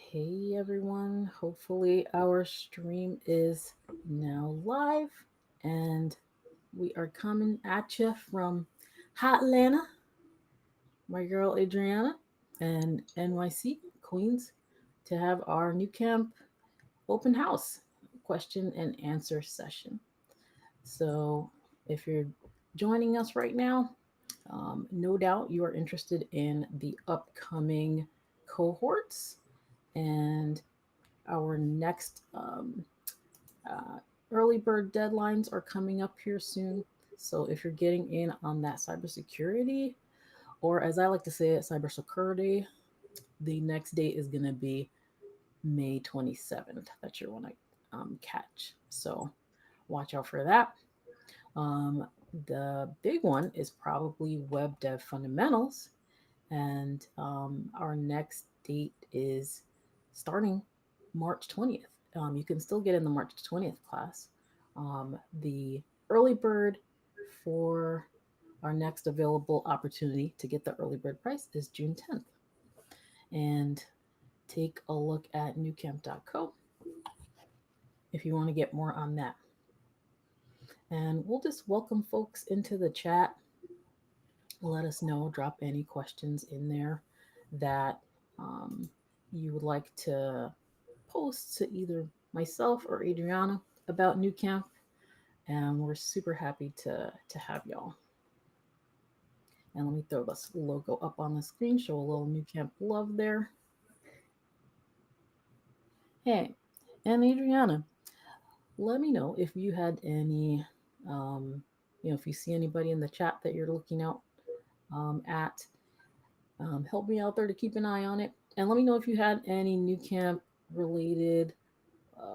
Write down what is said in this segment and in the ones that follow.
Hey everyone, hopefully our stream is now live and we are coming at you from Hot Atlanta, my girl Adriana, and NYC, Queens, to have our Nucamp open house question and answer session. So if you're joining us right now, no doubt you are interested in the upcoming cohorts and our next uh, early bird deadlines are coming up here soon. So if you're getting in on that cybersecurity, or as I like to say it, cybersecurity, the next date is going to be May 27th that you want to catch. So watch out for that. Um, the big one is probably web dev fundamentals. And our next date is starting March 20th. You can still get in the March 20th class. The early bird for our next available opportunity to get the early bird price is June 10th. And take a look at nucamp.co if you want to get more on that. And we'll just welcome folks into the chat. Let us know, drop any questions in there that um, you would like to post to either myself or Adriana about Nucamp. And we're super happy to have y'all. And let me throw this logo up on the screen, show a little Nucamp love there. Hey, and Adriana, let me know if you had any, um, if you see anybody in the chat that you're looking out at. Help me out there to keep an eye on it. And let me know if you had any New Camp related,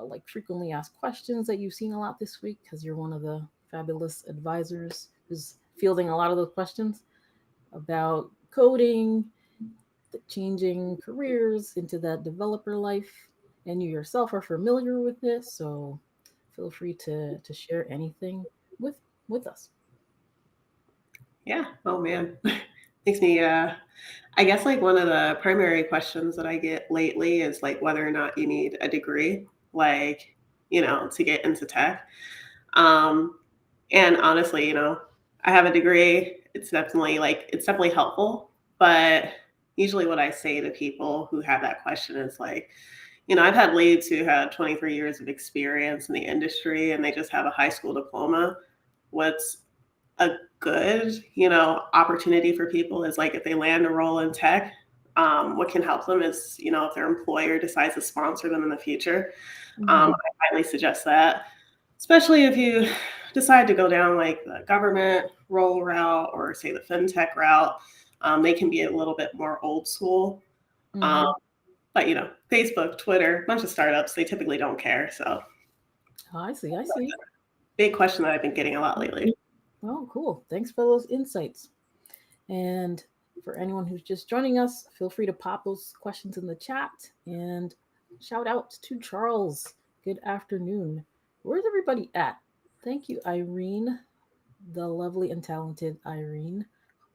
like frequently asked questions that you've seen a lot this week, because you're one of the fabulous advisors who's fielding a lot of those questions about coding, the changing careers into that developer life. And you yourself are familiar with this, so feel free to share anything with with us. Yeah. Oh man. Makes me I guess like one of the primary questions that I get lately is like whether or not you need a degree, like, to get into tech. Um and honestly, I have a degree. It's definitely helpful, but usually what I say to people who have that question is like, I've had leads who had 23 years of experience in the industry and they just have a high school diploma. What's a good, opportunity for people is like if they land a role in tech, what can help them is, if their employer decides to sponsor them in the future. Mm-hmm. I highly suggest that, especially if you decide to go down like the government role route or say the fintech route. They can be a little bit more old school. Um, Mm-hmm. but Facebook, Twitter, bunch of startups, they typically don't care. So Oh, I see. I see. big question that I've been getting a lot lately. Oh, cool. Thanks for those insights. And for anyone who's just joining us, feel free to pop those questions in the chat. And shout out to Charles. Good afternoon. Where's everybody at? Thank you, Irene, the lovely and talented Irene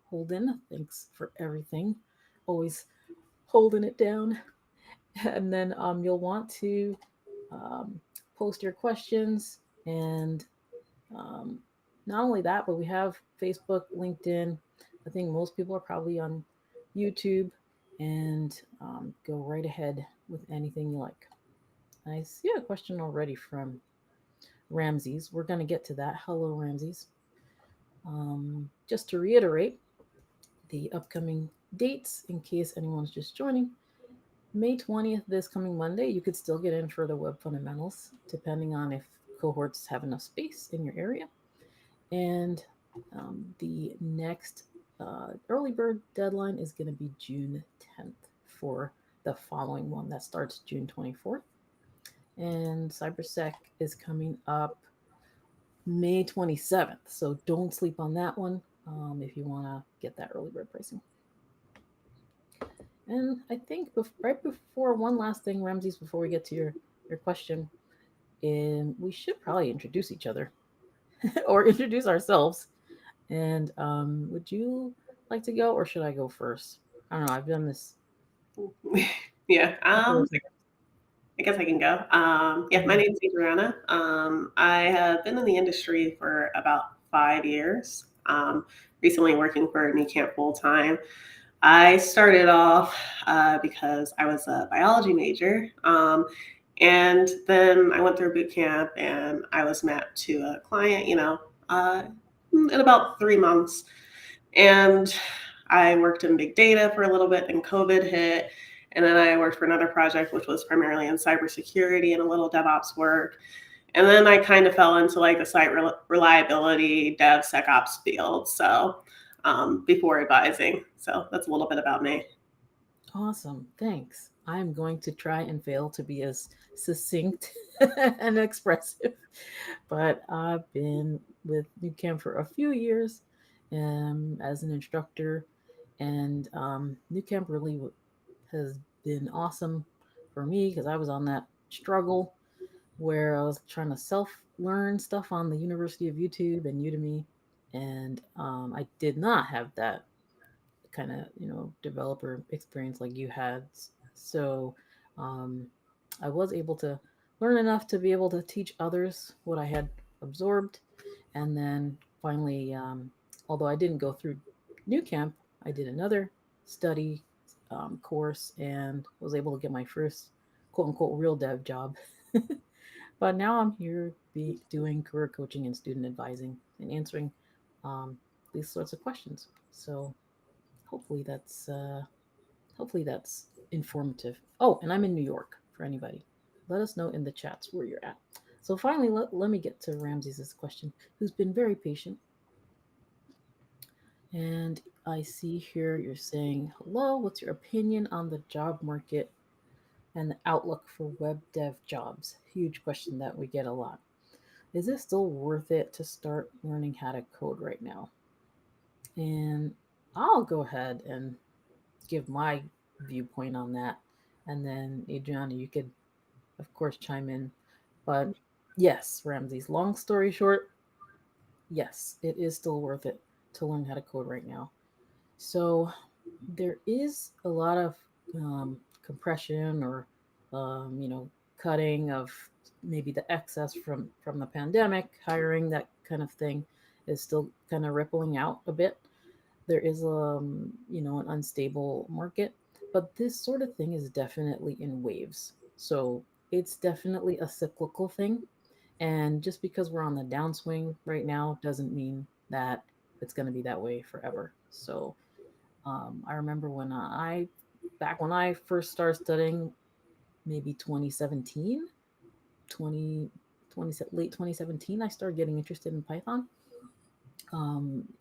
Holden. Thanks for everything. Always holding it down. And then you'll want to um, post your questions and um, not only that, but we have Facebook, LinkedIn. I think most people are probably on YouTube, and go right ahead with anything you like. I see a question already from Ramses. We're going to get to that. Hello, Ramses. Just to reiterate the upcoming dates in case anyone's just joining. May 20th, this coming Monday, you could still get in for the web fundamentals, depending on if cohorts have enough space in your area. And the next early bird deadline is going to be June 10th for the following one that starts June 24th. And CyberSec is coming up May 27th. So don't sleep on that one if you want to get that early bird pricing. And I think right before one last thing, Ramses, before we get to your question, we should probably introduce each other or introduce ourselves. And would you like to go, or should I go first? I don't know. I've done this. Yeah. Couple of seconds. I guess I can go. Yeah, my Mhm. name's Adriana. I have been in the industry for about 5 years. Recently working for Nucamp full time. I started off because I was a biology major, and then I went through boot camp and I was mapped to a client. In about 3 months, and I worked in big data for a little bit, and COVID hit. And then I worked for another project, which was primarily in cybersecurity and a little DevOps work. And then I kind of fell into like the site reliability, DevSecOps field. So before advising. So that's a little bit about me. Awesome. Thanks. I'm going to try and fail to be as succinct and expressive, but I've been with Nucamp for a few years as an instructor, and Nucamp really has been awesome for me because I was on that struggle where I was trying to self learn stuff on the University of YouTube and Udemy, and I did not have that kind of developer experience like you had. So um, I was able to learn enough to be able to teach others what I had absorbed, and then finally, although I didn't go through New Camp, I did another study course and was able to get my first quote unquote real dev job. But now I'm here doing career coaching and student advising and answering um, these sorts of questions. So hopefully that's uh, hopefully that's informative. Oh, and I'm in New York for anybody. Let us know in the chats where you're at. So finally, let me get to Ramsey's question, who's been very patient. And I see here you're saying, hello, what's your opinion on the job market and the outlook for web dev jobs? Huge question that we get a lot. Is it still worth it to start learning how to code right now? And I'll go ahead and give my viewpoint on that. And then, Adriana, you could, of course, chime in. But yes, Ramses, long story short, yes, it is still worth it to learn how to code right now. So there is a lot of compression or, cutting of maybe the excess from the pandemic, hiring, that kind of thing is still kind of rippling out a bit. There is an unstable market, but this sort of thing is definitely in waves. So it's definitely a cyclical thing, and just because we're on the downswing right now doesn't mean that it's going to be that way forever. So I remember back when I first started studying, maybe 2017, 20 late 2017, I started getting interested in Python.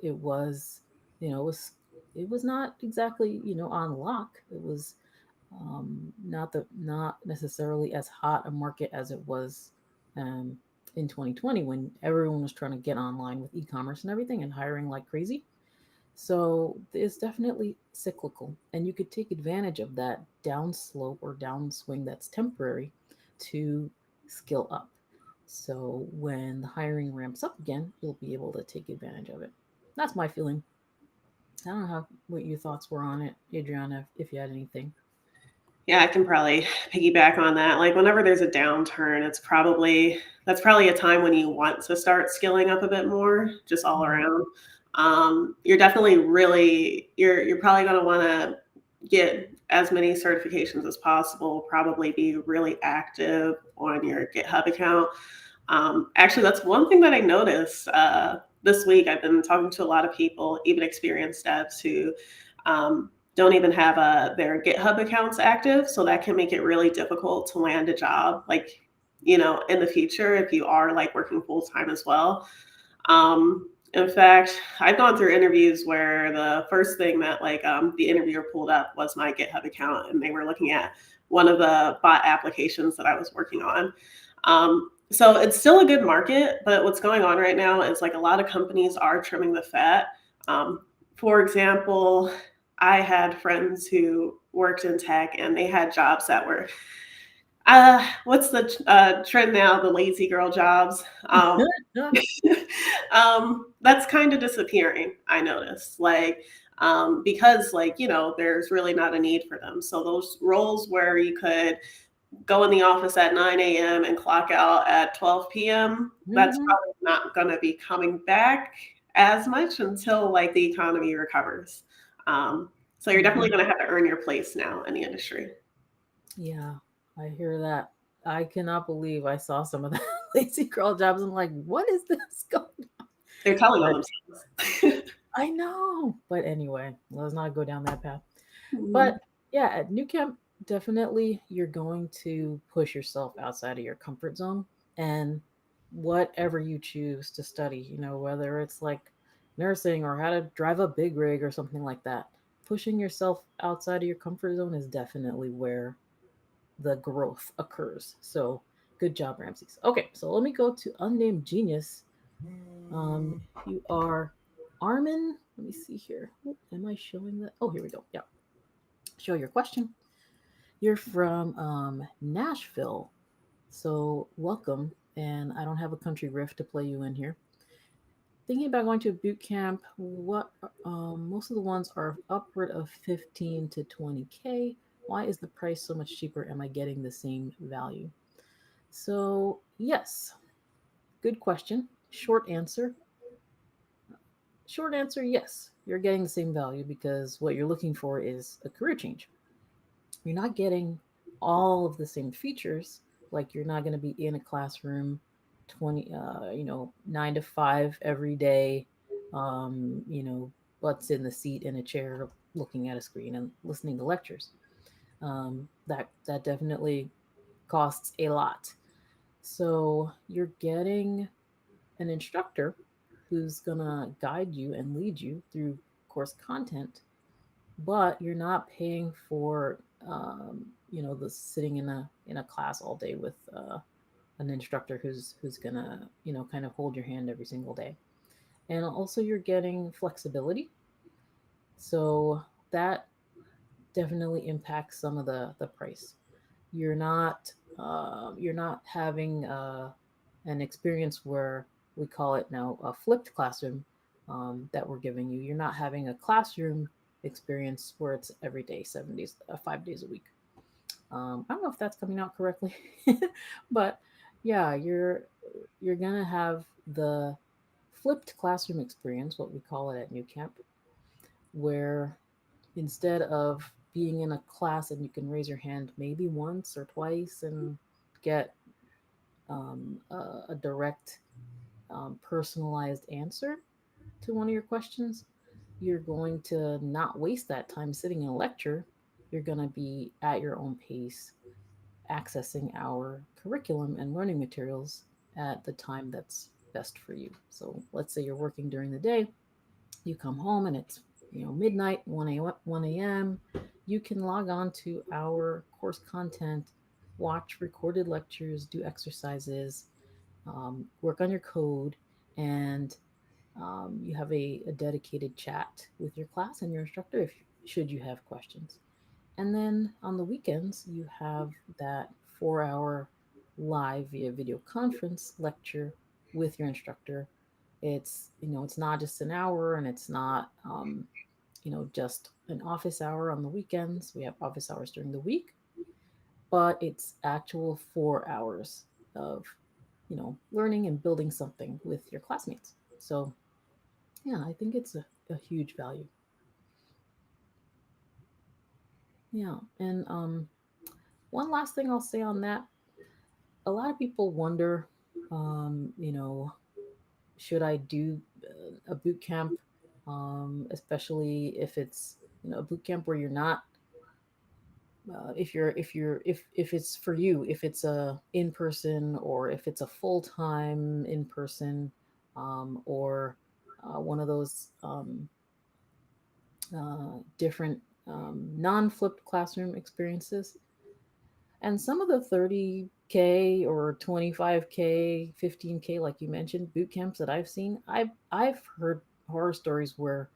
It was, it was not exactly, on lock. It was not necessarily as hot a market as it was um, in 2020 when everyone was trying to get online with e-commerce and everything and hiring like crazy. So it's definitely cyclical, and you could take advantage of that downslope or downswing that's temporary to skill up. So when the hiring ramps up again, you'll be able to take advantage of it. That's my feeling. I don't know what your thoughts were on it, Adriana, if you had anything. Yeah, I can probably piggyback on that. Like whenever there's a downturn, that's probably a time when you want to start skilling up a bit more, just all Mhm. around. You're definitely you're probably going to want to get as many certifications as possible. Probably be really active on your GitHub account. Actually, that's one thing that I noticed this week. I've been talking to a lot of people, even experienced devs, who don't even have their GitHub accounts active. So that can make it really difficult to land a job, like, in the future if you are like working full time as well. In fact, I've gone through interviews where the first thing that like the interviewer pulled up was my GitHub account, and they were looking at one of the bot applications that I was working on. So it's still a good market, but what's going on right now is like a lot of companies are trimming the fat. Um, for example, I had friends who worked in tech and they had jobs that were what's the trend now? The lazy girl jobs. That's kind of disappearing. I noticed. Like because, like, there's really not a need for them. So those roles where you could go in the office at 9 a.m. and clock out at 12 p.m., that's Hmm. probably not going to be coming back as much until like the economy recovers. So you're definitely Hmm. going to have to earn your place now in the industry. Yeah, I hear that. I cannot believe I saw some of the lazy girl jobs. I'm like, what is this going on? They're telling on But themselves. I know. But anyway, let's not go down that path. Mhm. But yeah, at New Camp, definitely you're going to push yourself outside of your comfort zone and whatever you choose to study, whether it's like nursing or how to drive a big rig or something like that. Pushing yourself outside of your comfort zone is definitely where the growth occurs. So good job, Ramses. Okay, so let me go to unnamed genius. You are Armin. Let me see here. Oh, am I showing that? Oh, here we go. Yeah, show your question. You're from Nashville, so welcome. And I don't have a country riff to play you in here. Thinking about going to a boot camp, what most of the ones are upward of 15 to 20K. Why is the price so much cheaper? Am I getting the same value? So, yes, good question. Short answer, yes. You're getting the same value because what you're looking for is a career change. You're not getting all of the same features. Like you're not going to be in a classroom 9 to 5 every day, butts in the seat in a chair looking at a screen and listening to lectures. That definitely costs a lot. So you're getting an instructor who's gonna guide you and lead you through course content, but you're not paying for the sitting in a class all day with an instructor who's gonna kind of hold your hand every single day. And also you're getting flexibility, so that definitely impacts some of the price. You're not having an experience where we call it now a flipped classroom that we're giving you. You're not having a classroom experience where it's every day, 7 days, 5 days a week. I don't know if that's coming out correctly, but yeah, you're gonna have the flipped classroom experience, what we call it at New Camp, where instead of being in a class and you can raise your hand maybe once or twice and get a direct personalized answer to one of your questions, you're going to not waste that time sitting in a lecture. You're going to be at your own pace, accessing our curriculum and learning materials at the time that's best for you. So let's say you're working during the day, you come home and it's midnight, 1 a.m. You can log on to our course content, watch recorded lectures, do exercises, work on your code, and you have a dedicated chat with your class and your instructor if should you have questions. And then on the weekends, you have that 4 hour live via video conference lecture with your instructor. It's not just an hour, and it's not just an office hour on the weekends. We have office hours during the week, but it's actual 4 hours of learning and building something with your classmates. So yeah, I think it's a huge value. Yeah, and one last thing I'll say on that: a lot of people wonder, um, you know, should I do a boot camp, especially if it's a boot camp where you're not if it's for you, if it's a in person or if it's a full time in person, or one of those different non flipped classroom experiences. And some of the 30K or 25K, 15K, like you mentioned, boot camps that I've seen, I've heard horror stories where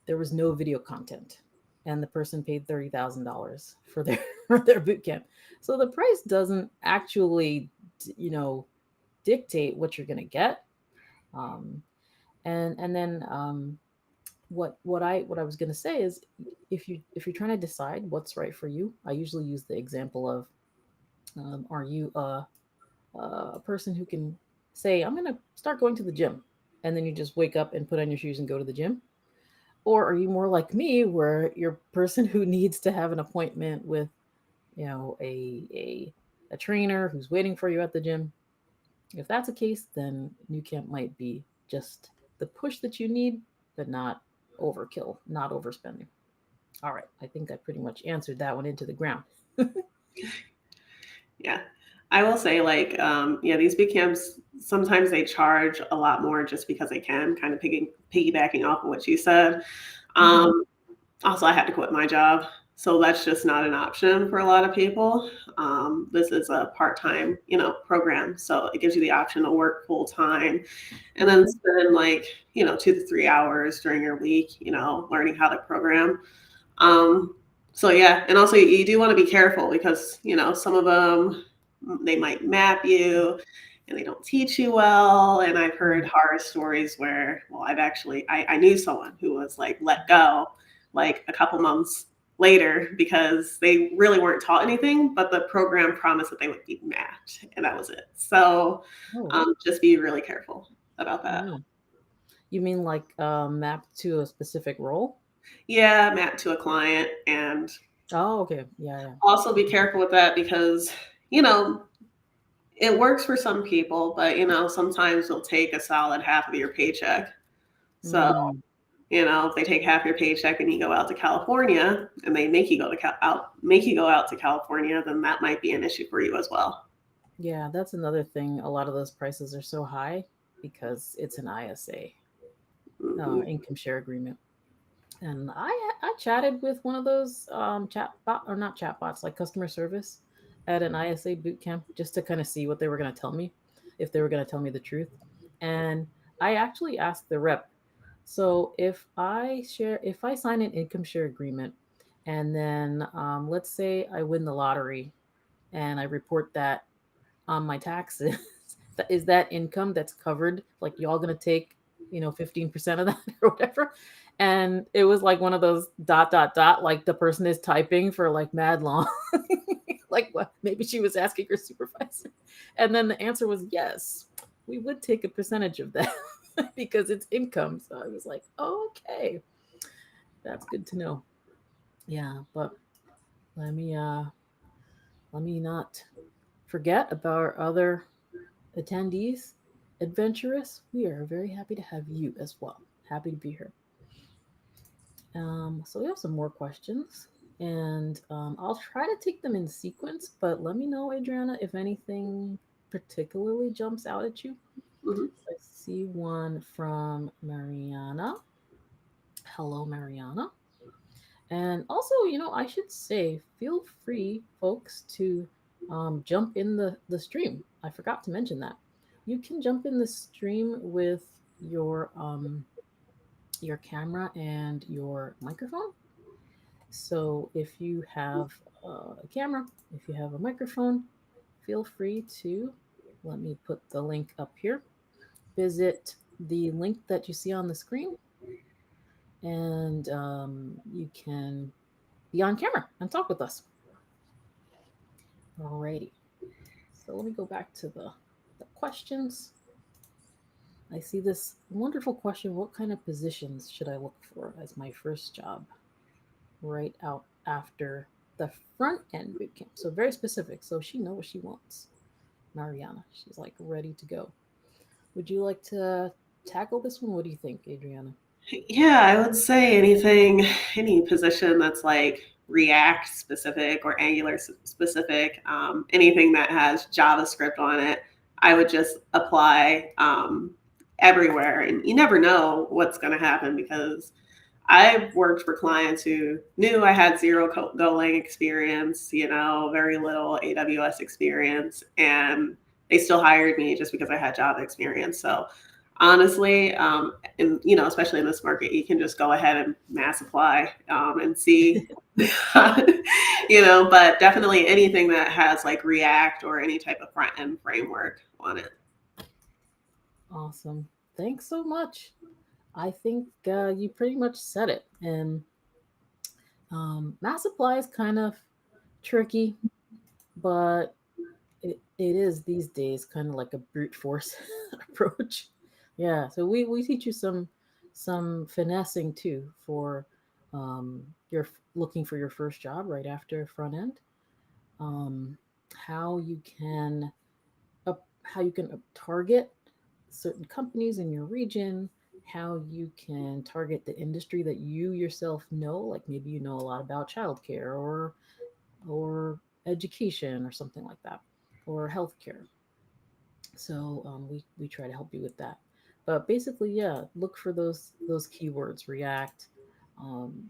there was no video content and the person paid $30,000 for their for their boot camp. So the price doesn't actually, you know, dictate what you're going to get. Um, and then what I was going to say is, if you're trying to decide what's right for you, I usually use the example of, are you a person who can say, I'm going to start going to the gym, and then you just wake up and put on your shoes and go to the gym? Or are you more like me, where you're a person who needs to have an appointment with, a trainer who's waiting for you at the gym? If that's the case, then Nucamp might be just the push that you need, but not overkill, not overspending. All right, I think I pretty much answered that one into the ground. Yeah. I will say, like, yeah, these boot camps, sometimes they charge a lot more just because they can, kind of piggybacking off of what you said. Mm-hmm. Um, Also, I had to quit my job. So that's just not an option for a lot of people. This is a part-time, program. So it gives you the option to work full time and then Mm-hmm. spend like, 2 to 3 hours during your week, learning how to program. Um, so yeah, and also you do want to be careful because some of them, they might map you and they don't teach you well. And I've heard horror stories where, well, I knew someone who was like let go like a couple months later because they really weren't taught anything, but the program promised that they would be mapped, and that was it. So Oh, just be really careful about that. yeah. You mean like mapped to a specific role? Yeah, mapped to a client, and Oh, okay. Yeah, yeah. also be careful with that because, you know, it works for some people, but sometimes they'll take a solid half of your paycheck. So, Mm, if they take half your paycheck and you go out to California and they make you go out to California, then that might be an issue for you as well. yeah, that's another thing. A lot of those prices are so high because it's an ISA, Hmm. income share agreement. And I chatted with one of those chat bot, or not chat bots, like customer service, at an ISA boot camp, just to kind of see what they were going to tell me, if they were going to tell me the truth. And I actually asked the rep, so if I sign an income share agreement, and then let's say I win the lottery and I report that on my taxes, is that income that's covered? Like, y'all gonna take 15% of that or whatever? And it was like one of those dot dot dot, like the person is typing for like mad long. Like, what, maybe she was asking her supervisor, and then the answer was yes, we would take a percentage of that because it's income. So I was like, oh, okay, that's good to know. Yeah, but let me uh let me not forget about our other attendees. Adventurous, we are very happy to have you as well. Happy to be here. So we have some more questions, and I'll try to take them in sequence, but let me know, Adriana, if anything particularly jumps out at you. Hmm. I see one from Mariana. Hello, Mariana. And also, I should say, feel free, folks, to jump in the stream. I forgot to mention that. You can jump in the stream with your camera and your microphone. So if you have a camera, if you have a microphone, feel free to, let me put the link up here. Visit the link that you see on the screen, and you can be on camera and talk with us. Alrighty. So let me go back to the questions. I see this wonderful question. What kind of positions should I look for as my first job right out after the front end bootcamp? So very specific. So she knows what she wants. Mariana, she's like ready to go. Would you like to tackle this one? What do you think, Adriana? Yeah, I would say any position that's like React specific or Angular specific, anything that has JavaScript on it, I would just apply everywhere. And you never know what's going to happen because I've worked for clients who knew I had zero Golang experience, very little AWS experience, and they still hired me just because I had Java experience. So honestly, and especially in this market, you can just go ahead and mass apply and see, but definitely anything that has like React or any type of front end framework on it. Awesome. Thanks so much. I think you pretty much said it. And mass supply is kind of tricky, but it is these days kind of like a brute force approach. Yeah, so we teach you some finessing too for your looking for your first job right after front end. Um, how you can how you can target certain companies in your region, how you can target the industry that you yourself know, like maybe you know a lot about childcare or education or something like that, or healthcare. So we try to help you with that. But basically, yeah, look for those keywords. React. Um,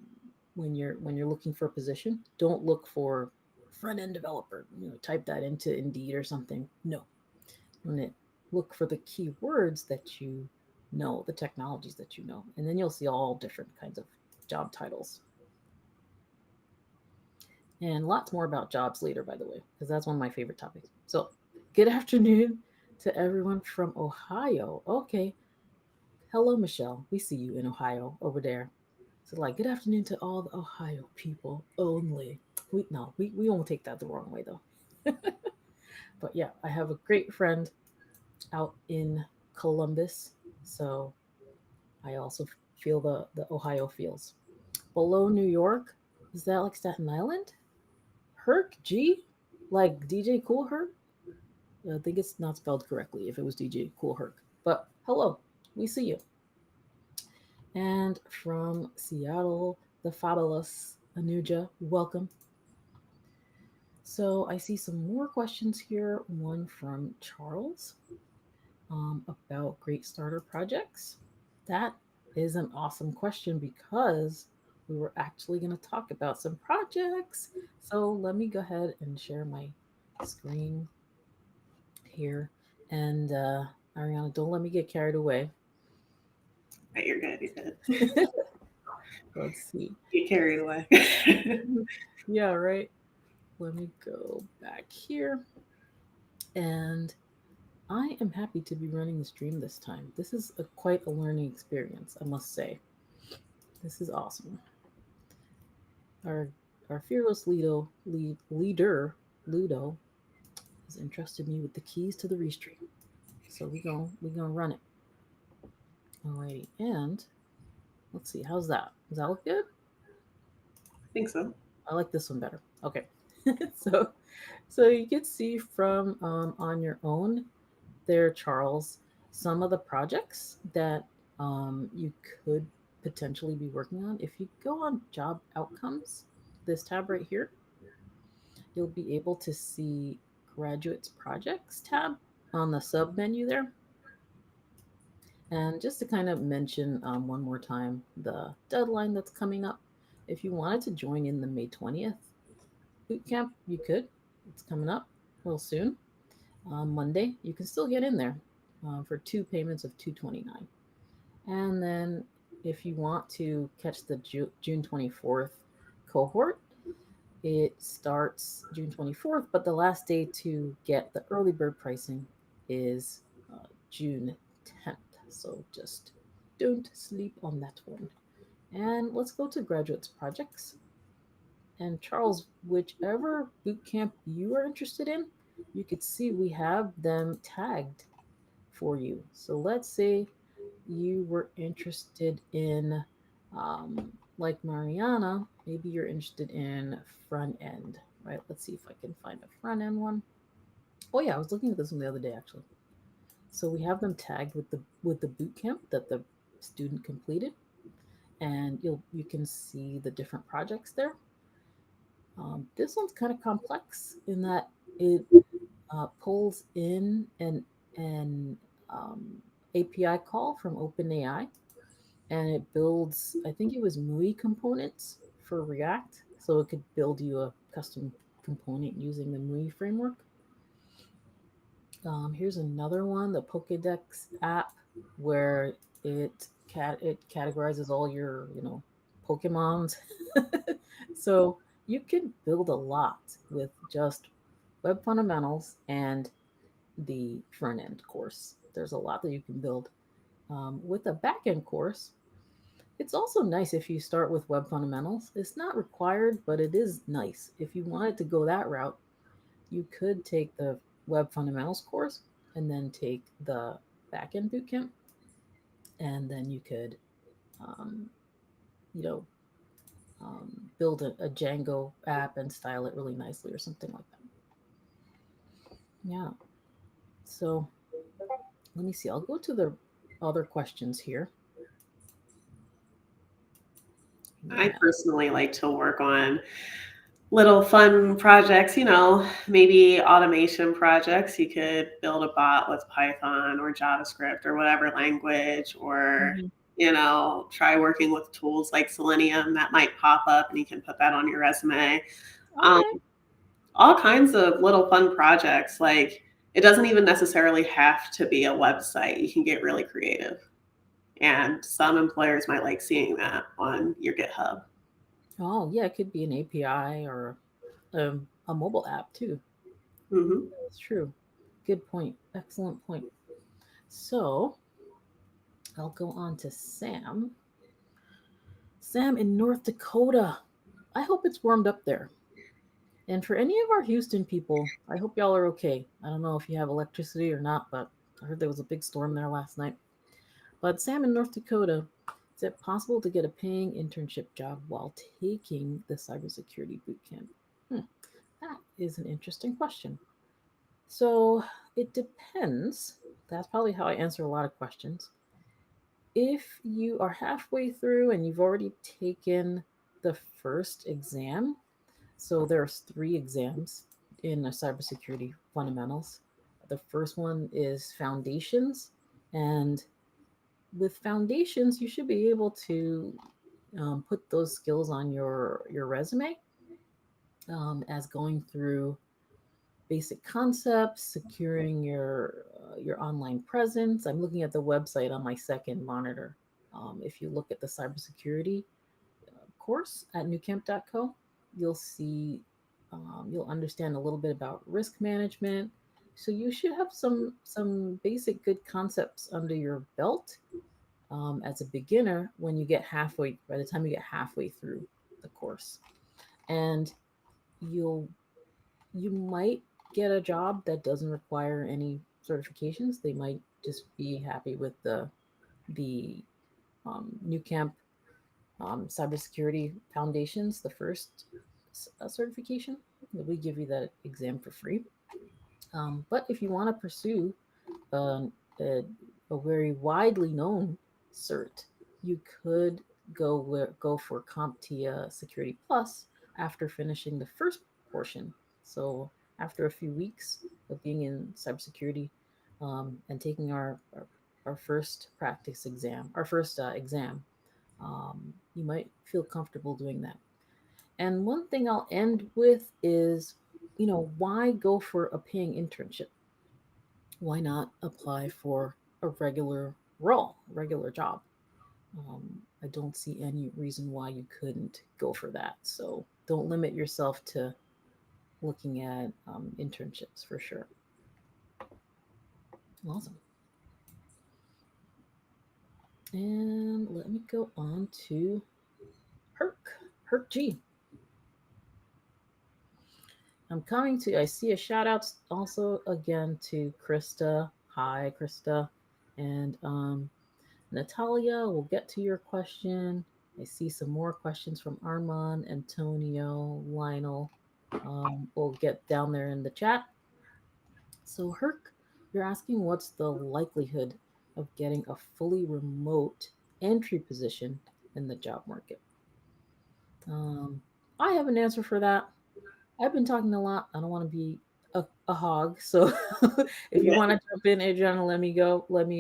when you're looking for a position, don't look for front end developer. Type that into Indeed or something. No, when it look for the keywords that you know, the technologies that you know, and then you'll see all different kinds of job titles and lots more about jobs later, by the way, because that's one of my favorite topics. So, good afternoon to everyone from Ohio. Okay, hello, Michelle. We see you in Ohio over there. So, like, good afternoon to all the Ohio people only. We no, we won't take that the wrong way though. But yeah, I have a great friend out in Columbus, so I also feel the Ohio feels. Below New York, is that like Staten Island? Herc G, like DJ Cool Herc. I think it's not spelled correctly if it was DJ Cool Herc. But hello, we see you. And from Seattle, the fabulous Anuja, welcome. So I see some more questions here. One from Charles about great starter projects. That is an awesome question because we were actually going to talk about some projects. So let me go ahead and share my screen here. And Ariana, don't let me get carried away. Right, you're good. You're good. Let's see. Get carried away. Yeah, right. Let me go back here. And I am happy to be running the stream this time. This is quite a learning experience, I must say. This is awesome. Our our fearless leader Ludo has entrusted me with the keys to the restream. So we gonna run it. Alrighty, and let's see, how's that? Does that look good? I think so. I like this one better. Okay. so so you can see from on your own there, Charles, some of the projects that you could potentially be working on. If you go on job outcomes, this tab right here, you'll be able to see graduates projects tab on the sub menu there. And just to kind of mention one more time the deadline that's coming up, if you wanted to join in the May 20th bootcamp, you could. It's coming up real soon. On Monday, you can still get in there for two payments of $229. And then if you want to catch the June 24th cohort, it starts June 24th, but the last day to get the early bird pricing is June 10th. So just don't sleep on that one. And let's go to graduates projects. And Charles, whichever bootcamp you are interested in, you could see we have them tagged for you. So let's say you were interested in, like Mariana, maybe you're interested in front end, right? Let's see if I can find a front end one. Oh yeah, I was looking at this one the other day actually. So we have them tagged with the boot camp that the student completed, and you can see the different projects there. This one's kind of complex in that it pulls in an API call from OpenAI, and it builds. I think it was MUI components for React, so it could build you a custom component using the MUI framework. Here's another one, the Pokédex app, where it categorizes all your Pokemons. So you can build a lot with just web fundamentals and the front end course. There's a lot that you can build with a back end course. It's also nice if you start with web fundamentals. It's not required, but it is nice. If you wanted to go that route, you could take the web fundamentals course and then take the backend bootcamp, and then you could, um, you know, build a Django app and style it really nicely or something like that. Yeah. So let me see. I'll go to the other questions here. I Yeah. personally like to work on little fun projects, maybe automation projects. You could build a bot with Python or JavaScript or whatever language, or, Hmm. try working with tools like Selenium that might pop up and you can put that on your resume. Um, Okay. all kinds of little fun projects. Like, it doesn't even necessarily have to be a website. You can get really creative. And some employers might like seeing that on your GitHub. Oh, yeah. It could be an API or a mobile app too. Hmm. That's true. Good point. Excellent point. So I'll go on to Sam. Sam in North Dakota. I hope it's warmed up there. And for any of our Houston people, I hope y'all are okay. I don't know if you have electricity or not, but I heard there was a big storm there last night. But Sam in North Dakota, is it possible to get a paying internship job while taking the cybersecurity boot camp? That is an interesting question. So it depends. That's probably how I answer a lot of questions. If you are halfway through and you've already taken the first exam, so there's three exams in a cybersecurity fundamentals. The first one is foundations, and with foundations, you should be able to put those skills on your resume, as going through basic concepts, securing your online presence. I'm looking at the website on my second monitor. If you look at the cybersecurity course at nucamp.co, you'll see, you'll understand a little bit about risk management. So you should have some basic good concepts under your belt, as a beginner when you get halfway. By the time you get halfway through the course, and you'll you might get a job that doesn't require any certifications. They might just be happy with the New Camp cybersecurity foundations, the first certification. We give you that exam for free. But if you want to pursue um, a, a very widely known cert, you could go for CompTIA Security Plus after finishing the first portion. So after a few weeks of being in cybersecurity, and taking our first practice exam, our first exam, you might feel comfortable doing that. And one thing I'll end with is, why go for a paying internship? Why not apply for a regular role, regular job? I don't see any reason why you couldn't go for that. So don't limit yourself to looking at internships for sure. Awesome. And let me go on to Herc. Herc G. I'm coming to, I see a shout out also again to Krista. Hi, Krista. And Natalia, we'll get to your question. I see some more questions from Armand, Antonio, Lionel. We'll get down there in the chat. So, Herc, you're asking what's the likelihood of getting a fully remote entry position in the job market? Um, I have an answer for that. I've been talking a lot. I don't want to be a hog. So, if you Yeah. want to jump in, Adriana, let me go. Let me,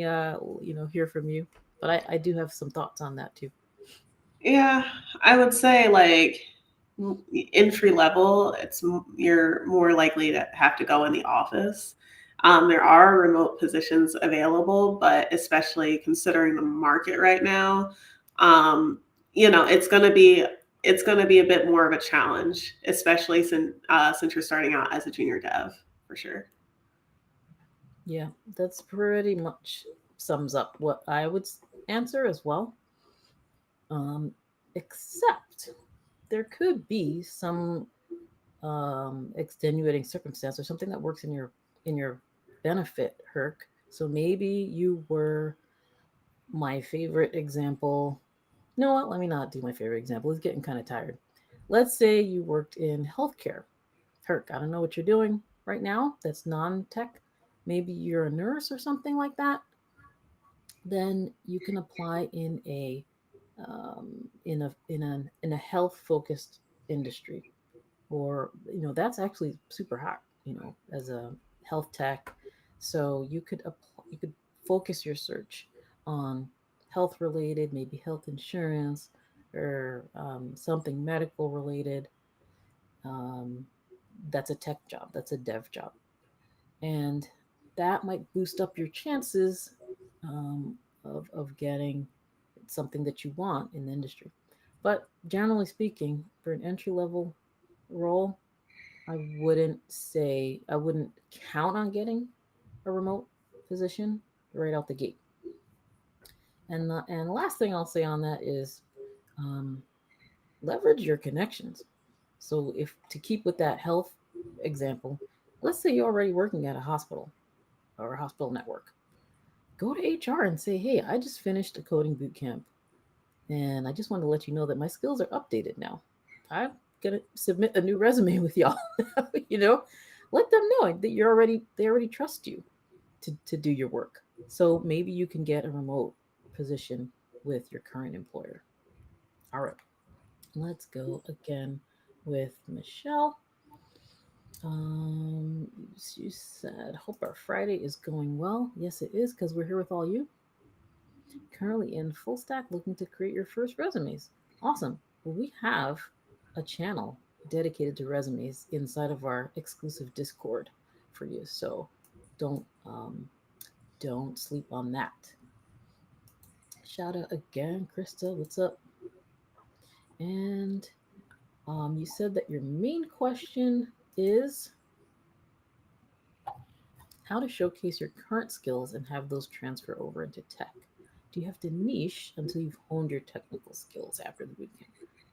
hear from you. But I do have some thoughts on that too. Yeah, I would say like entry level, you're more likely to have to go in the office. There are remote positions available, but especially considering the market right now, um, it's going to be a bit more of a challenge, especially since you're starting out as a junior dev, for sure. Yeah, that's pretty much sums up what I would answer as well. Um, except there could be some extenuating circumstance or something that works in your benefit, Herc. So maybe you were my favorite example. You know what? Let me not do my favorite example. It's getting kind of tired. Let's say you worked in healthcare. Herc, I don't know what you're doing right now that's non tech. Maybe you're a nurse or something like that. Then you can apply in a health focused industry, or that's actually super hot. As a health tech, so you could focus your search on health related, maybe health insurance, or something medical related. Um, that's a tech job. That's a dev job, and that might boost up your chances um, of getting something that you want in the industry. But generally speaking, for an entry level role, I wouldn't count on getting a remote position right out the gate. And the last thing I'll say on that is um, leverage your connections. So if to keep with that health example, let's say you're already working at a hospital or a hospital network. Go to HR and say, hey, I just finished a coding boot camp, and I just wanted to let you know that my skills are updated now. I'm gonna submit a new resume with y'all. you know, let them know that they already trust you to do your work. So maybe you can get a remote position with your current employer. All right, let's go again with Michelle. You said, hope our Friday is going well. Yes, it is because we're here with all you. Currently in full stack looking to create your first resumes. Awesome. Well, we have a channel dedicated to resumes inside of our exclusive Discord for you. So don't don't sleep on that. Shout out again, Krista. What's up? And you said that your main question is how to showcase your current skills and have those transfer over into tech. Do you have to niche until you've honed your technical skills after the bootcamp?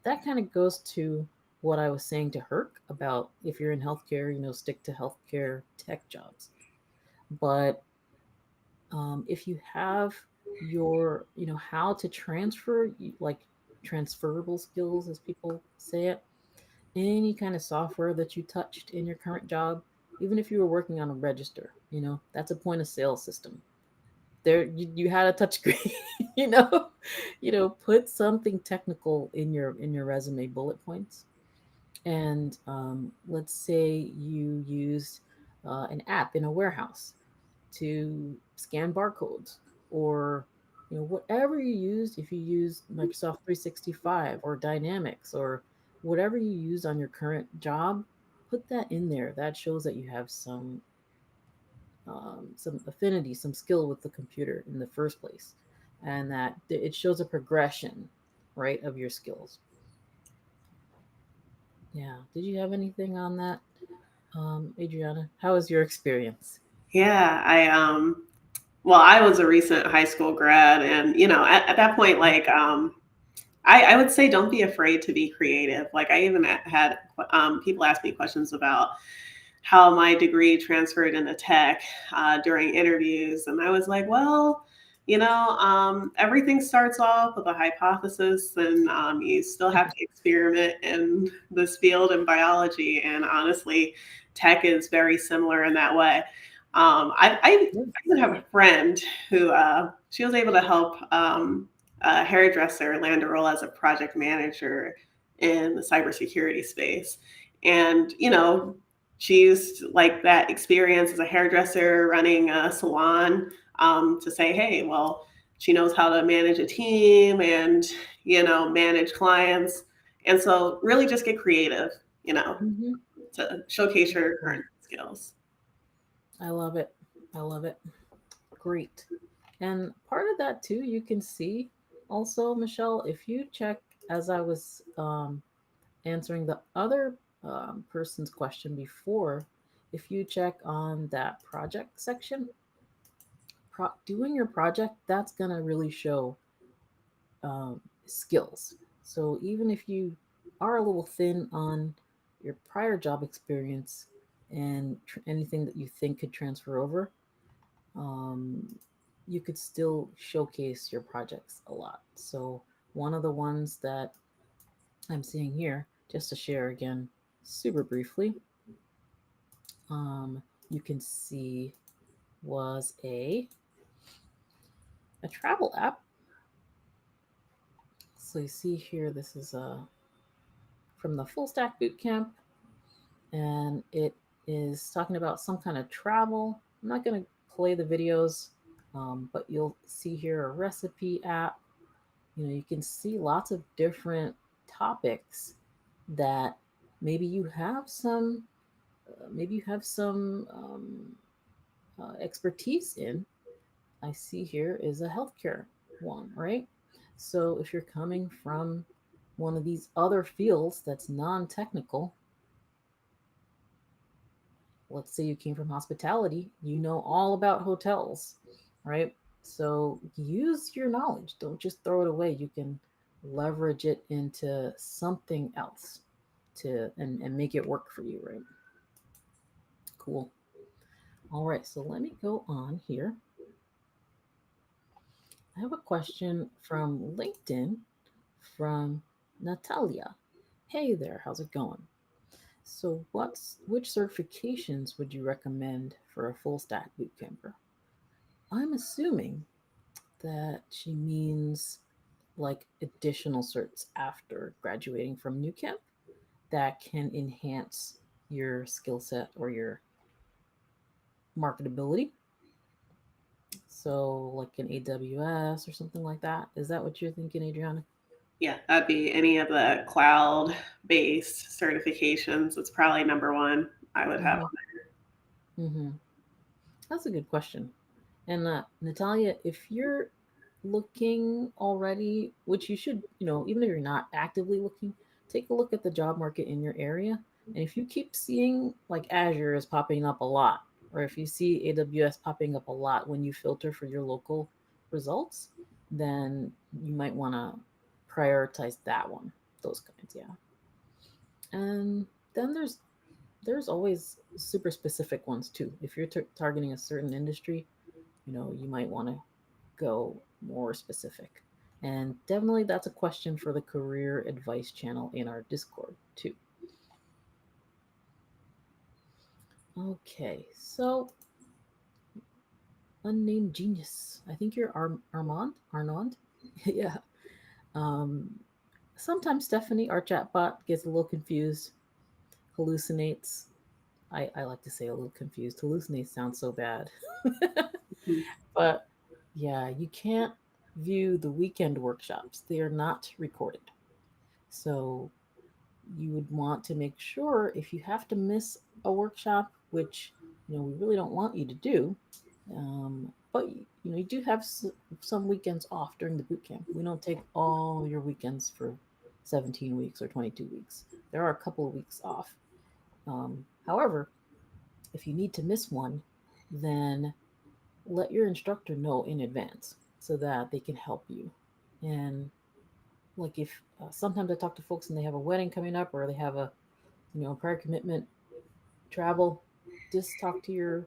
That kind of goes to what I was saying to Herc about if you're in healthcare, stick to healthcare tech jobs. But if you have how to transfer, like transferable skills, as people say it, any kind of software that you touched in your current job, even if you were working on a register, that's a point of sale system. There, you had a touch screen, you know, put something technical in your resume bullet points. And let's say you used an app in a warehouse to scan barcodes, or whatever you used. If you use Microsoft 365 or Dynamics or whatever you use on your current job, put that in there. That shows that you have some affinity, some skill with the computer in the first place, and that it shows a progression, right, of your skills. Yeah. Did you have anything on that, Adriana? How was your experience? Yeah, well, I was a recent high school grad, and at that point, like, I would say don't be afraid to be creative. Like, I even had people ask me questions about how my degree transferred into tech during interviews. And I was like, well, everything starts off with a hypothesis, and you still have to experiment in this field in biology. And honestly, tech is very similar in that way. I even have a friend who she was able to help a hairdresser land a role as a project manager in the cybersecurity space. And, she used like that experience as a hairdresser running a salon to say, hey, well, she knows how to manage a team and, manage clients. And so really just get creative, you know, Mm-hmm. to showcase your current skills. I love it. I love it. Great. And part of that too, you can see also, Michelle, if you check, as I was answering the other person's question before, if you check on that project section, doing your project, that's going to really show skills. So even if you are a little thin on your prior job experience and anything that you think could transfer over, um, you could still showcase your projects a lot. So one of the ones that I'm seeing here, just to share again super briefly, you can see was a travel app. So you see here, this is from the Full Stack Bootcamp, and it is talking about some kind of travel. I'm not going to play the videos, but you'll see here a recipe app. You know, you can see lots of different topics that maybe you have some, expertise in. I see here is a healthcare one, right? So if you're coming from one of these other fields that's non-technical, let's say you came from hospitality, you know all about hotels, right? So use your knowledge. Don't just throw it away. You can leverage it into something else and make it work for you, right? Cool. All right, so let me go on here. I have a question from LinkedIn from Natalia. Hey there, how's it going? So which certifications would you recommend for a full stack bootcamper? I'm assuming that she means like additional certs after graduating from Nucamp that can enhance your skill set or your marketability. So, like an AWS or something like that. Is that what you're thinking, Adriana? Yeah, that'd be any of the cloud based certifications. It's probably number one I would have Mm-hmm. on Mm-hmm. That's a good question. And Natalia, if you're looking already, which you should, even if you're not actively looking, take a look at the job market in your area. And if you keep seeing like Azure is popping up a lot, or if you see AWS popping up a lot when you filter for your local results, then you might want to prioritize that one. Those kinds, yeah. And then there's always super specific ones too. If you're targeting a certain industry, you might want to go more specific. And definitely that's a question for the career advice channel in our Discord too. Okay, so unnamed genius. I think you're Armand. Yeah. Um, Sometimes Stephanie, our chatbot, gets a little confused, hallucinates. I like to say a little confused. Hallucinate sounds so bad. there. But yeah, you can't view the weekend workshops. They are not recorded. So you would want to make sure if you have to miss a workshop, which we really don't want you to do, but you do have some weekends off during the boot camp. We don't take all your weekends for 17 weeks or 22 weeks. There are a couple of weeks off. However, if you need to miss one, then let your instructor know in advance so that they can help you. And like if sometimes I talk to folks and they have a wedding coming up or they have a prior commitment travel, just talk to your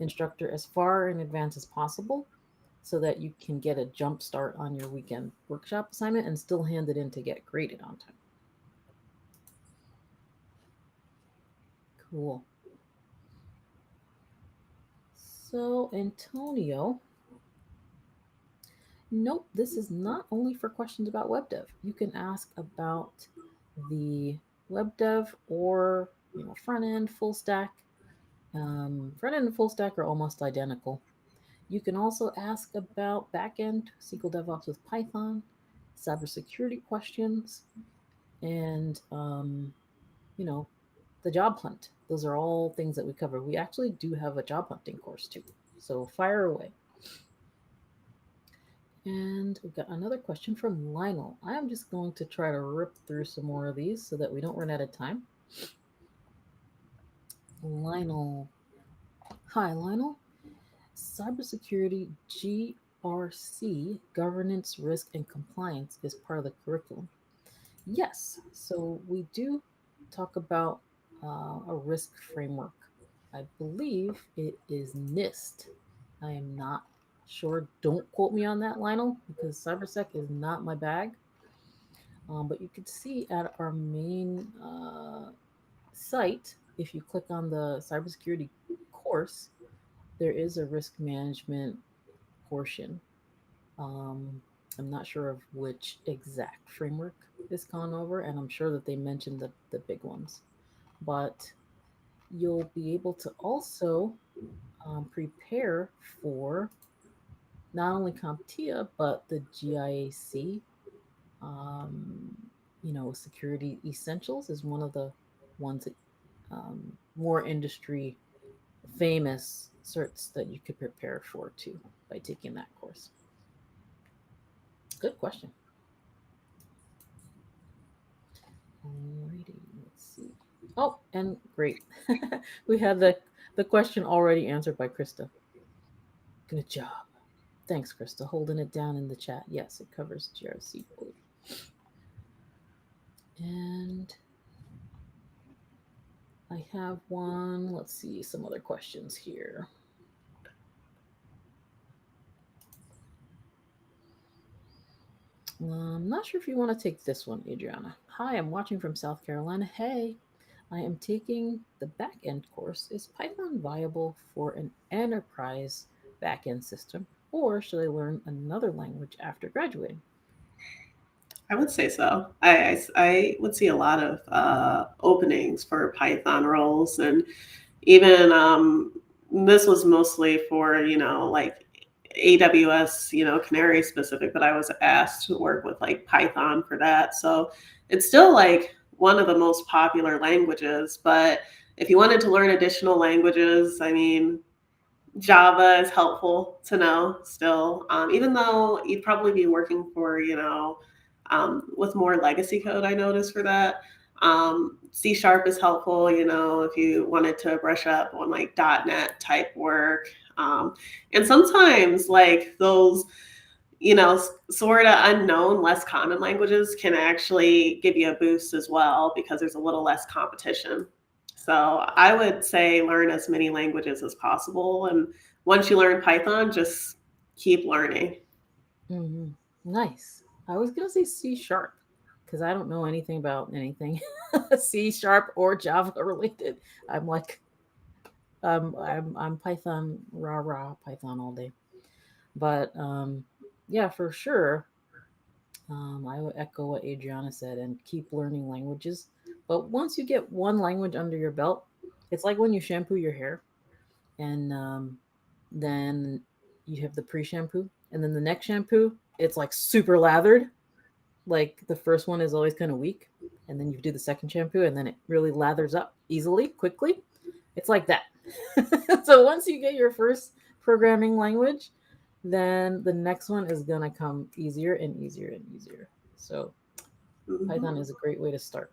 instructor as far in advance as possible so that you can get a jump start on your weekend workshop assignment and still hand it in to get graded on time. Cool. So Antonio, nope, this is not only for questions about web dev. You can ask about the web dev or front end, full stack. Front end and full stack are almost identical. You can also ask about backend, SQL DevOps with Python, cybersecurity questions, and you know the job hunt. Those are all things that we cover. We actually do have a job hunting course too. So fire away. And we've got another question from Lionel. I am just going to try to rip through some more of these so that we don't run out of time. Lionel. Hi, Lionel. Cybersecurity GRC, Governance, Risk, and Compliance, is part of the curriculum. Yes, so we do talk about a risk framework. I believe it is NIST. I am not sure. Don't quote me on that, Lionel, because cybersec is not my bag. But you could see at our main site, if you click on the cybersecurity course, there is a risk management portion. Um, I'm not sure of which exact framework is gone over, and I'm sure that they mentioned the big ones. But you'll be able to also prepare for not only CompTIA, but the GIAC. Um, Security Essentials is one of the ones that more industry famous certs that you could prepare for too by taking that course. Good question. Alrighty, let's see. Oh, and great. We had the question already answered by Krista. Good job. Thanks, Krista, holding it down in the chat. Yes, it covers GRC fully. And I have one. Let's see some other questions here. I'm not sure if you want to take this one, Adriana. Hi, I'm watching from South Carolina. Hey, I am taking the back end course. Is Python viable for an enterprise back end system, or should I learn another language after graduating? I would say so. I would see a lot of openings for Python roles, and even this was mostly for like AWS, Canary specific, but I was asked to work with like Python for that. So it's still like one of the most popular languages. But if you wanted to learn additional languages, I mean, Java is helpful to know still, even though you'd probably be working for, with more legacy code, I noticed for that. C sharp is helpful, if you wanted to brush up on like .NET type work. And sometimes like those, sort of unknown, less common languages can actually give you a boost as well because there's a little less competition. So I would say learn as many languages as possible. And once you learn Python, just keep learning. Hmm. Nice. I was gonna say C sharp because I don't know anything about anything C sharp or Java related. I'm like I'm Python rah Python all day. But yeah, for sure. I would echo what Adriana said and keep learning languages. But once you get one language under your belt, it's like when you shampoo your hair and then you have the pre shampoo, and then the next shampoo, it's like super lathered. Like the first one is always kind of weak, and then you do the second shampoo, and then it really lathers up easily, quickly. It's like that. So once you get your first programming language, then the next one is gonna come easier and easier and easier. So Mhm. Python is a great way to start.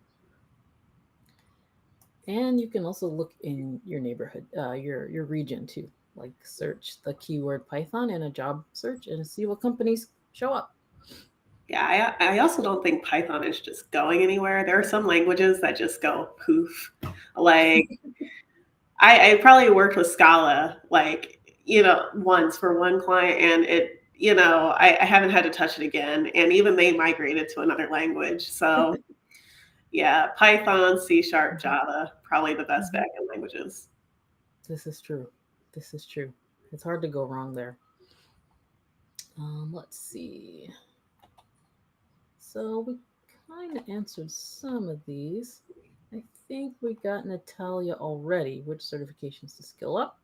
And you can also look in your neighborhood, your region too. Like search the keyword Python in a job search and see what companies show up. Yeah, I also don't think Python is just going anywhere. There are some languages that just go poof. Like I probably worked with Scala like, once for one client, and I haven't had to touch it again. And even they migrated to another language. So yeah, Python, C sharp, Mhm. Java, probably the best Mhm. backend languages. This is true. This is true. It's hard to go wrong there. Let's see. So we kind of answered some of these. I think we got Natalia already. Which certifications to skill up?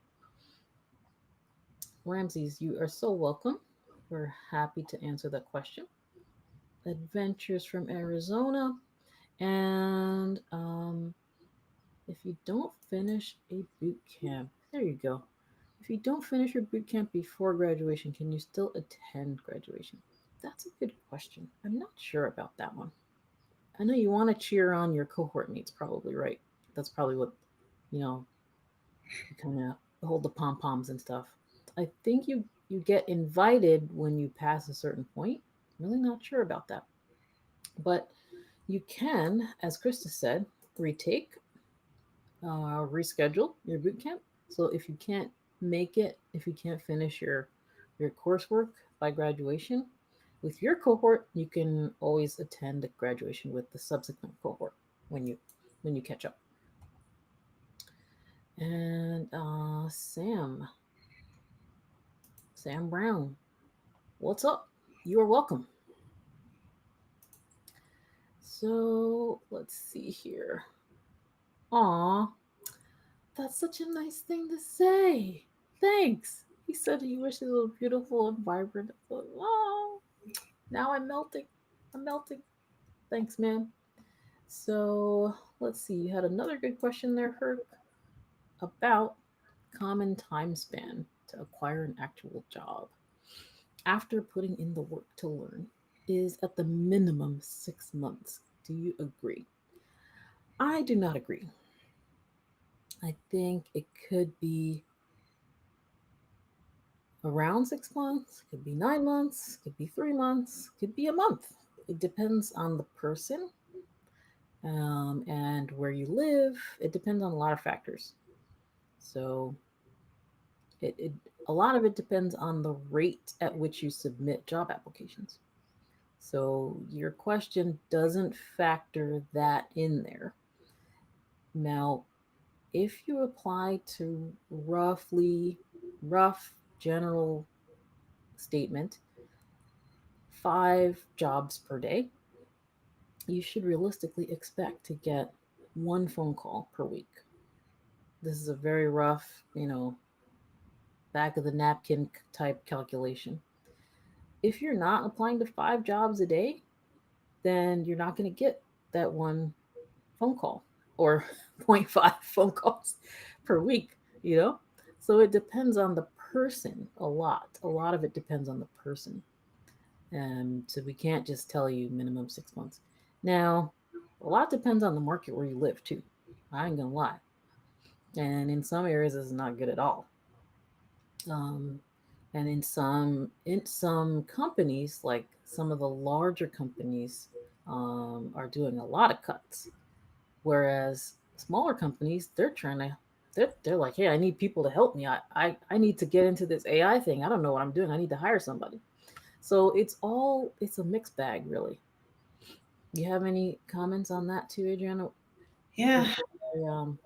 Ramses, you are so welcome. We're happy to answer that question. Adventures from Arizona. And if you don't finish a boot camp, there you go. If you don't finish your boot camp before graduation, can you still attend graduation? That's a good question. I'm not sure about that one. I know you want to cheer on your cohort mates, probably, right? That's probably what, you know, you kind of hold the pom poms and stuff. I think you get invited when you pass a certain point. Really not sure about that. But you can, as Krista said, retake, reschedule your boot camp. So if you can't make it, if you can't finish your coursework by graduation with your cohort, you can always attend graduation with the subsequent cohort when you catch up. And Sam Brown, what's up? You are welcome. So let's see here. Aw, that's such a nice thing to say. Thanks. He said he wishes it was beautiful and vibrant. Oh, now I'm melting. I'm melting. Thanks, man. So let's see. You had another good question there, Herc, about common time span to acquire an actual job after putting in the work to learn is at the minimum 6 months. Do you agree? I do not agree. I think it could be around 6 months, could be 9 months, could be 3 months, could be a month. It depends on the person, and where you live. It depends on a lot of factors. So it a lot of it depends on the rate at which you submit job applications. So your question doesn't factor that in there. Now, if you apply to rough general statement, 5 jobs per day, you should realistically expect to get one phone call per week. This is a very rough, back of the napkin type calculation. If you're not applying to 5 jobs a day, then you're not going to get that one phone call or zero point 0.5 phone calls per week, you know? So it depends on the person a lot. A lot of it depends on the person. So we can't just tell you minimum 6 months. Now, a lot depends on the market where you live too. I ain't gonna lie. And in some areas, it's not good at all. Um, and in some companies, like some of the larger companies, are doing a lot of cuts. Whereas smaller companies, they're like, hey, I need people to help me. I need to get into this AI thing. I don't know what I'm doing. I need to hire somebody. So it's a mixed bag, really. You have any comments on that too, Adriana? Yeah, Before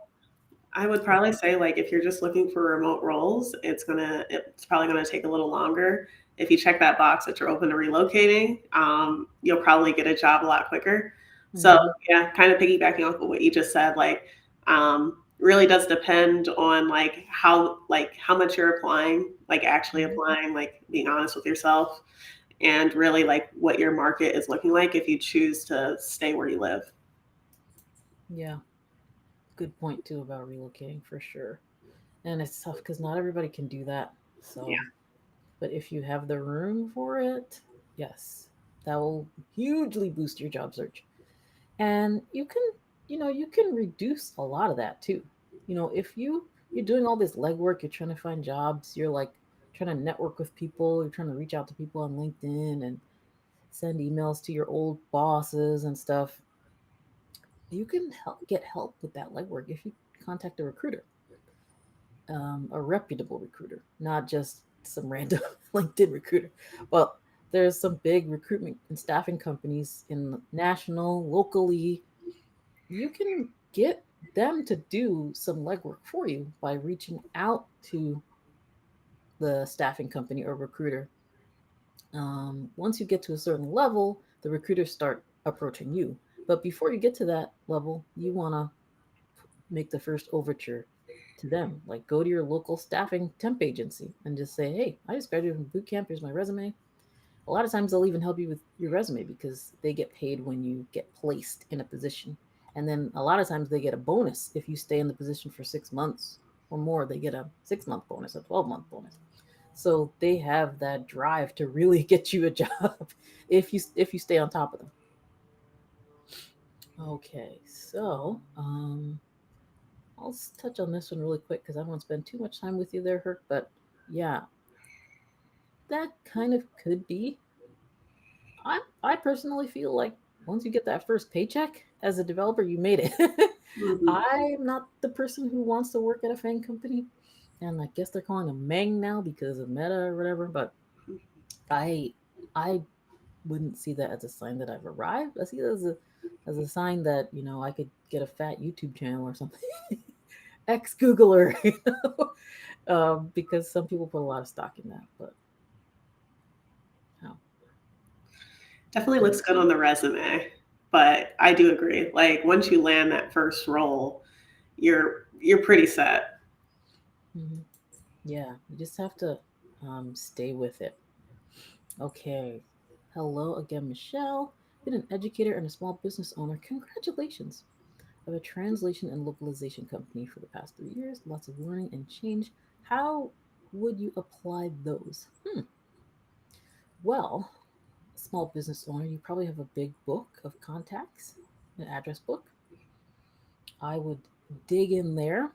I I would probably say like if you're just looking for remote roles, it's probably gonna take a little longer. If you check that box that you're open to relocating, you'll probably get a job a lot quicker. So Mhm. yeah, kind of piggybacking off of what you just said, like really does depend on like how much you're applying, like actually Mhm. applying, like being honest with yourself, and really like what your market is looking like if you choose to stay where you live. Yeah, good point too about relocating for sure. And it's tough because not everybody can do that. So, but if you have the room for it, yes, that will hugely boost your job search. And you can reduce a lot of that too. If you're doing all this legwork, you're trying to find jobs, you're like trying to network with people, you're trying to reach out to people on LinkedIn and send emails to your old bosses and stuff. You can get help with that legwork if you contact a recruiter, a reputable recruiter, not just some random LinkedIn recruiter. Well, there's some big recruitment and staffing companies in national, locally. You can get them to do some legwork for you by reaching out to the staffing company or recruiter. Once you get to a certain level, the recruiters start approaching you. But before you get to that level, you want to make the first overture to them. Like go to your local staffing temp agency and just say, hey, I just graduated from boot camp. Here's my resume. A lot of times they'll even help you with your resume because they get paid when you get placed in a position. And then a lot of times they get a bonus if you stay in the position for 6 months or more. They get a 6 month bonus, a 12-month bonus. So they have that drive to really get you a job if you stay on top of them. Okay, so I'll touch on this one really quick because I don't want to spend too much time with you there, Herc. But yeah, that kind of could be. I personally feel like once you get that first paycheck as a developer, you made it. Mhm. I'm not the person who wants to work at a FANG company, and I guess they're calling them Mang now because of Meta or whatever. But I I wouldn't see that as a sign that I've arrived. I see it as a sign that I could get a fat YouTube channel or something. Ex Googler, because some people put a lot of stock in that. But how? Definitely Yeah. looks good on the resume, but I do agree. Like once you land that first role, you're pretty set. Hmm. Yeah, you just have to stay with it. Okay. Hello again, Michelle. Been an educator and a small business owner. Congratulations. I have a translation and localization company for the past 3 years. Lots of learning and change. How would you apply those? Well, small business owner, you probably have a big book of contacts, an address book. I would dig in there.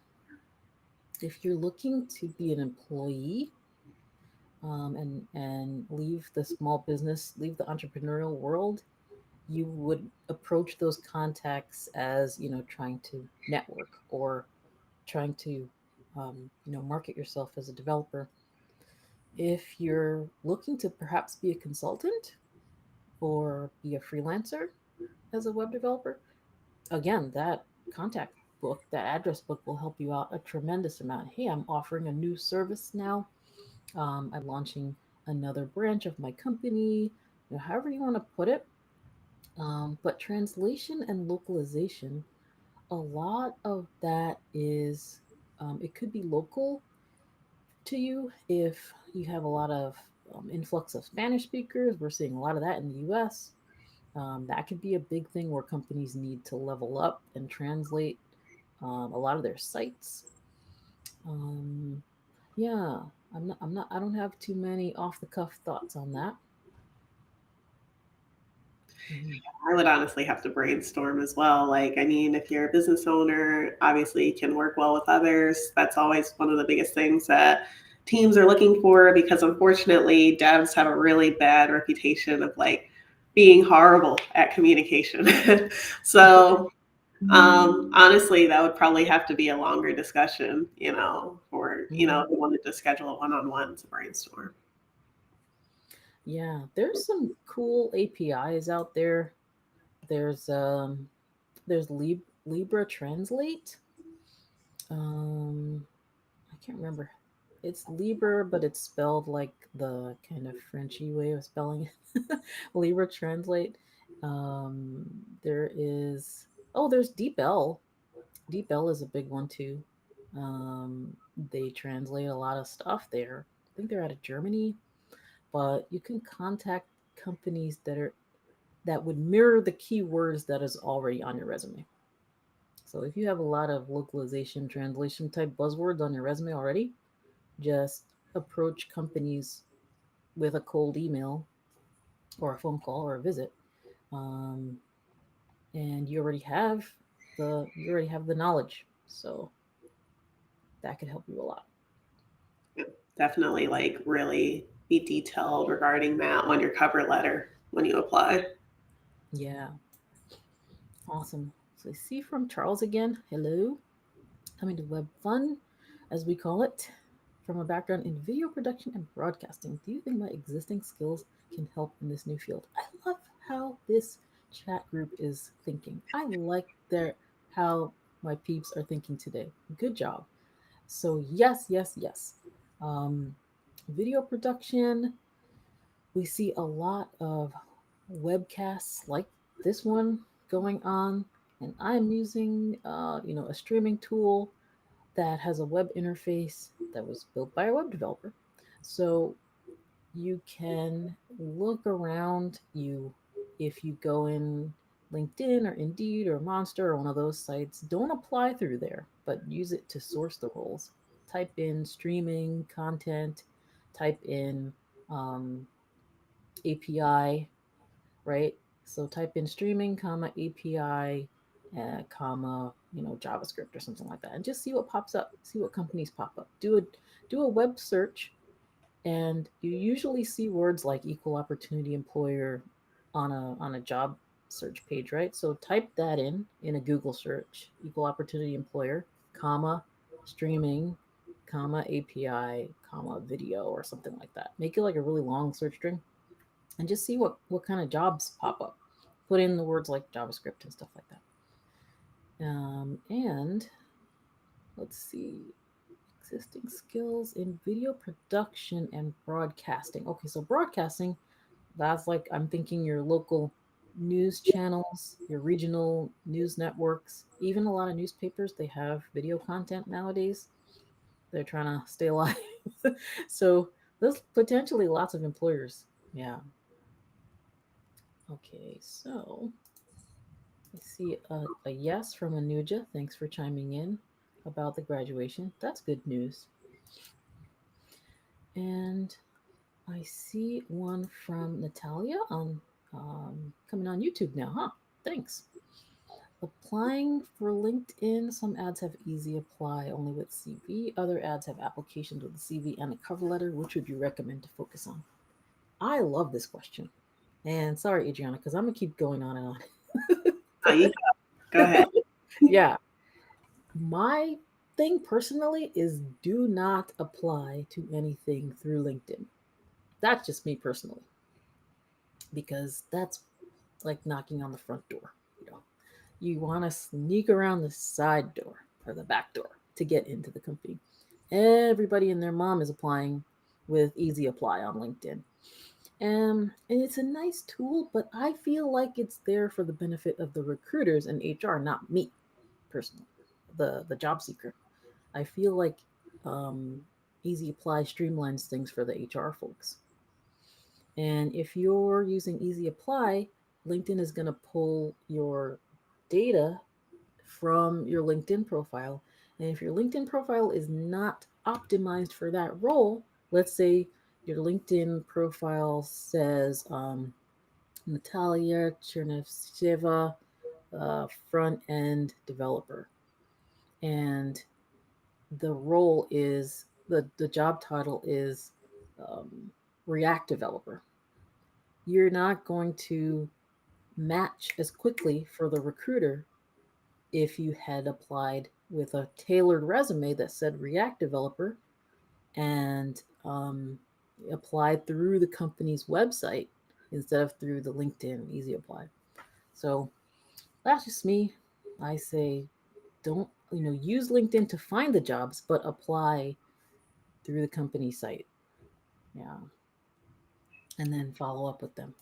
If you're looking to be an employee, and leave the small business, leave the entrepreneurial world, you would approach those contacts as trying to network or trying to market yourself as a developer. If you're looking to perhaps be a consultant or be a freelancer as a web developer, again, that contact book, that address book will help you out a tremendous amount. Hey, I'm offering a new service now. I'm launching another branch of my company, however you want to put it. But translation and localization, a lot of that is, it could be local to you if you have a lot of influx of Spanish speakers. We're seeing a lot of that in the US. That could be a big thing where companies need to level up and translate a lot of their sites. Um, yeah, I don't have too many off the cuff thoughts on that. Mhm. I would honestly have to brainstorm as well. Like, I mean, if you're a business owner, obviously you can work well with others. That's always one of the biggest things that teams are looking for because unfortunately, devs have a really bad reputation of like being horrible at communication. So, honestly, that would probably have to be a longer discussion, or, Mhm. if we wanted to schedule a one on one to brainstorm. Yeah, there's some cool APIs out there. There's Libra Translate. Um, I can't remember. It's Libra, but it's spelled like the kind of Frenchy way of spelling it. Libra Translate. Um, there is there's DeepL. DeepL is a big one too. They translate a lot of stuff there. I think they're out of Germany, but you can contact companies that would mirror the keywords that is already on your resume. So if you have a lot of localization, translation type buzzwords on your resume already, just approach companies with a cold email or a phone call or a visit, um, and you already have the knowledge. So that could help you a lot. Yeah, definitely like really be detailed regarding that on your cover letter when you apply. Yeah, awesome. So I see from Charles again. Hello. Coming to Web Fun, as we call it, from a background in video production and broadcasting. Do you think my existing skills can help in this new field? I love how this chat group is thinking. I like how my peeps are thinking today. Good job. So yes, yes, yes. Um, Video production. We see a lot of webcasts like this one going on, and I'm using a streaming tool that has a web interface that was built by a web developer. So you can look around you. If you go in LinkedIn or Indeed or Monster or one of those sites, don't apply through there, but use it to source the roles. Type in streaming content, type in um, API, right? So type in streaming, comma API, comma JavaScript or something like that, and just see what pops up. See what companies pop up. Do a web search And you usually see words like equal opportunity employer on a job search page, right? So type that in a Google search, equal opportunity employer, comma, streaming, comma, API, comma, video, or something like that. Make it like a really long search string and just see what kind of jobs pop up. Put in the words like JavaScript and stuff like that. And let's see, existing skills in video production and broadcasting. Okay, so broadcasting, that's like I'm thinking your local news channels, your regional news networks, even a lot of newspapers, they have video content nowadays. They're trying to stay alive. So there's potentially lots of employers. Yeah. Okay, so I see a yes from Anuja. Thanks for chiming in about the graduation. That's good news. And I see one from Natalia on coming on YouTube now, huh? Thanks. Applying for LinkedIn, some ads have easy apply only with CV. Other ads have applications with a CV and a cover letter. Which would you recommend to focus on? I love this question. And sorry, Adriana, because I'm gonna keep going on and on. You go ahead. Yeah, my thing personally is do not apply to anything through LinkedIn. That's just me personally, because that's like knocking on the front door. You know, you want to sneak around the side door or the back door to get into the company. Everybody and their mom is applying with Easy Apply on LinkedIn. And it's a nice tool, but I feel like it's there for the benefit of the recruiters and HR, not me personally, the job seeker. I feel like um, Easy Apply streamlines things for the HR folks. And if you're using Easy Apply, LinkedIn is going to pull your data from your LinkedIn profile. And if your LinkedIn profile is not optimized for that role, let's say your LinkedIn profile says Natalia Chernevsheva, front end developer, and the role is the job title is um, React developer. You're not going to match as quickly for the recruiter if you had applied with a tailored resume that said React developer and applied through the company's website instead of through the LinkedIn Easy Apply. So that's just me. I say don't use LinkedIn to find the jobs, but apply through the company site. Yeah, and then follow up with them.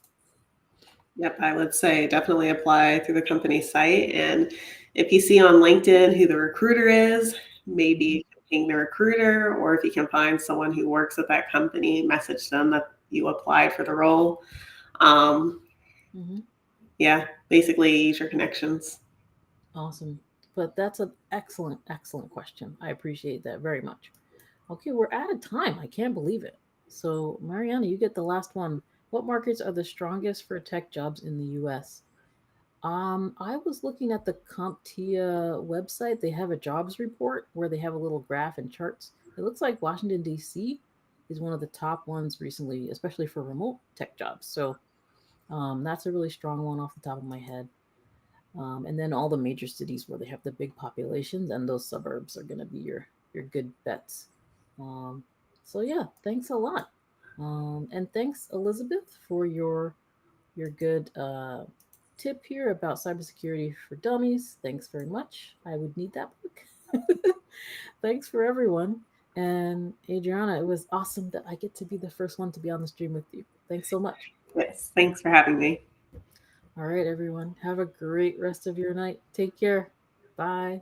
Yep, I would say definitely apply through the company site. And if you see on LinkedIn who the recruiter is, Mm-hmm. maybe ping the recruiter, or if you can find someone who works at that company, message them that you applied for the role. Um, Mm-hmm. yeah, basically use your connections. Awesome. But that's an excellent, excellent question. I appreciate that very much. Okay, we're out of time. I can't believe it. So, Mariana, you get the last one. What markets are the strongest for tech jobs in the US? I was looking at the CompTIA website. They have a jobs report where they have a little graph and charts. It looks like Washington, D.C. is one of the top ones recently, especially for remote tech jobs. So, that's a really strong one off the top of my head. And then all the major cities where they have the big populations and those suburbs are going to be your good bets. Um, so yeah, thanks a lot, and thanks Elizabeth for your good tip here about cybersecurity for dummies. Thanks very much. I would need that book. Thanks for everyone. And Adriana, it was awesome that I get to be the first one to be on the stream with you. Thanks so much. Yes, thanks for having me. All right, everyone. Have a great rest of your night. Take care. Bye.